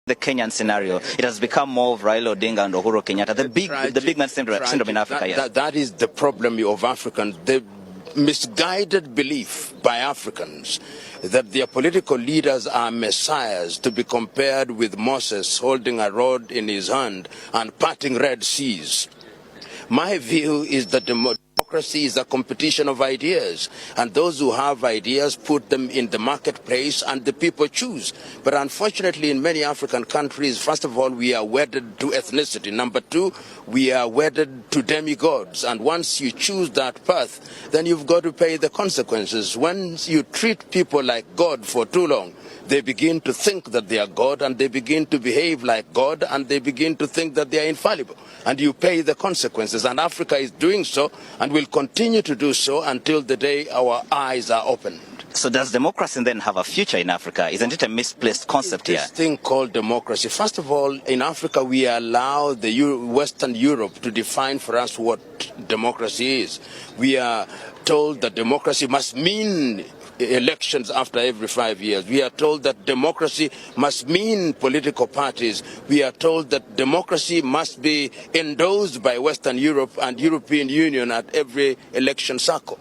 The Kenyan scenario, it has become more of Raila Odinga and Uhuru Kenyatta, the big man syndrome in Africa. Yes. That is the problem of Africans. The misguided belief by Africans that their political leaders are messiahs to be compared with Moses holding a rod in his hand and parting Red Seas. My view is that democracy is a competition of ideas, and those who have ideas put them in the marketplace and the people choose. But unfortunately, in many African countries, first of all, we are wedded to ethnicity. Number two, we are wedded to demigods. And once you choose that path, then you've got to pay the consequences. When you treat people like God for too long, they begin to think that they are God, and they begin to behave like God, and they begin to think that they are infallible. And you pay the consequences. And Africa is doing so and will continue to do so until the day our eyes are opened. So does democracy then have a future in Africa? Isn't it a misplaced concept here? This thing called democracy. First of all, in Africa, we allow the Western Europe to define for us what democracy is. We are told that democracy must mean elections after every 5 years. We are told that democracy must mean political parties. We are told that democracy must be endorsed by Western Europe and European Union at every election cycle.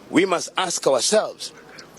We must ask ourselves,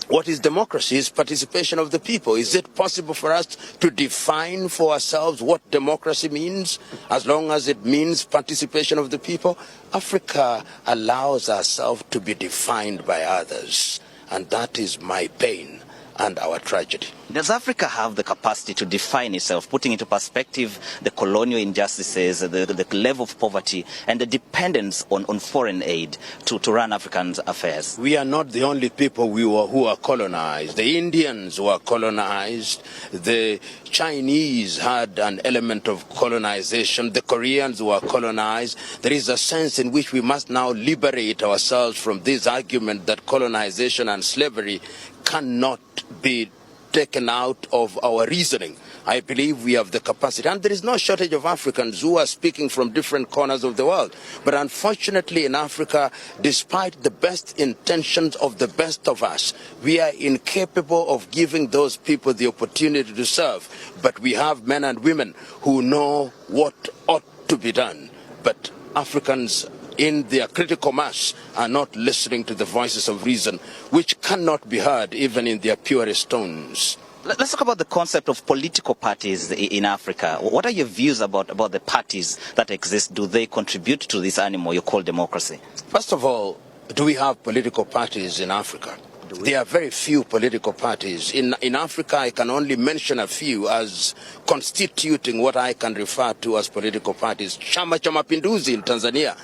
what is democracy? Is participation of the people. Is it possible for us to define for ourselves what democracy means, as long as it means participation of the people? Africa allows ourselves to be defined by others. And that is my pain and our tragedy. Does Africa have the capacity to define itself, putting into perspective the colonial injustices, the level of poverty, and the dependence on foreign aid to run African affairs? We are not the only people who are colonized. The Indians were colonized. The Chinese had an element of colonization. The Koreans were colonized. There is a sense in which we must now liberate ourselves from this argument that colonization and slavery cannot be taken out of our reasoning. I believe we have the capacity, and there is no shortage of Africans who are speaking from different corners of the world. But unfortunately in Africa, despite the best intentions of the best of us, we are incapable of giving those people the opportunity to serve. But we have men and women who know what ought to be done. But Africans in their critical mass are not listening to the voices of reason, which cannot be heard even in their purest tones. Let's talk about the concept of political parties in Africa. What are your views about the parties that exist? Do they contribute to this animal you call democracy? First of all, do we have political parties in Africa? There are very few political parties. In Africa, I can only mention a few as constituting what I can refer to as political parties. Chama cha Mapinduzi in Tanzania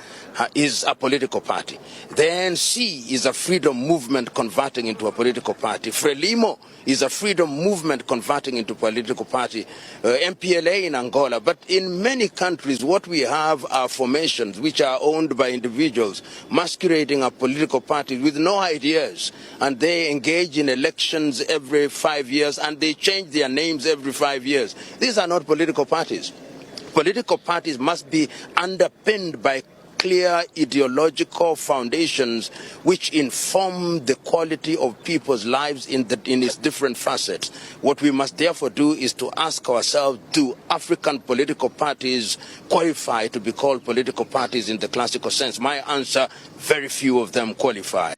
is a political party. The ANC is a freedom movement converting into a political party. Frelimo is a freedom movement converting into a political party. MPLA in Angola. But in many countries, what we have are formations which are owned by individuals masquerading a political party with no ideas. And they engage in elections every 5 years, and they change their names every 5 years. These are not political parties. Political parties must be underpinned by clear ideological foundations which inform the quality of people's lives in its different facets. What we must therefore do is to ask ourselves, do African political parties qualify to be called political parties in the classical sense? My answer, very few of them qualify.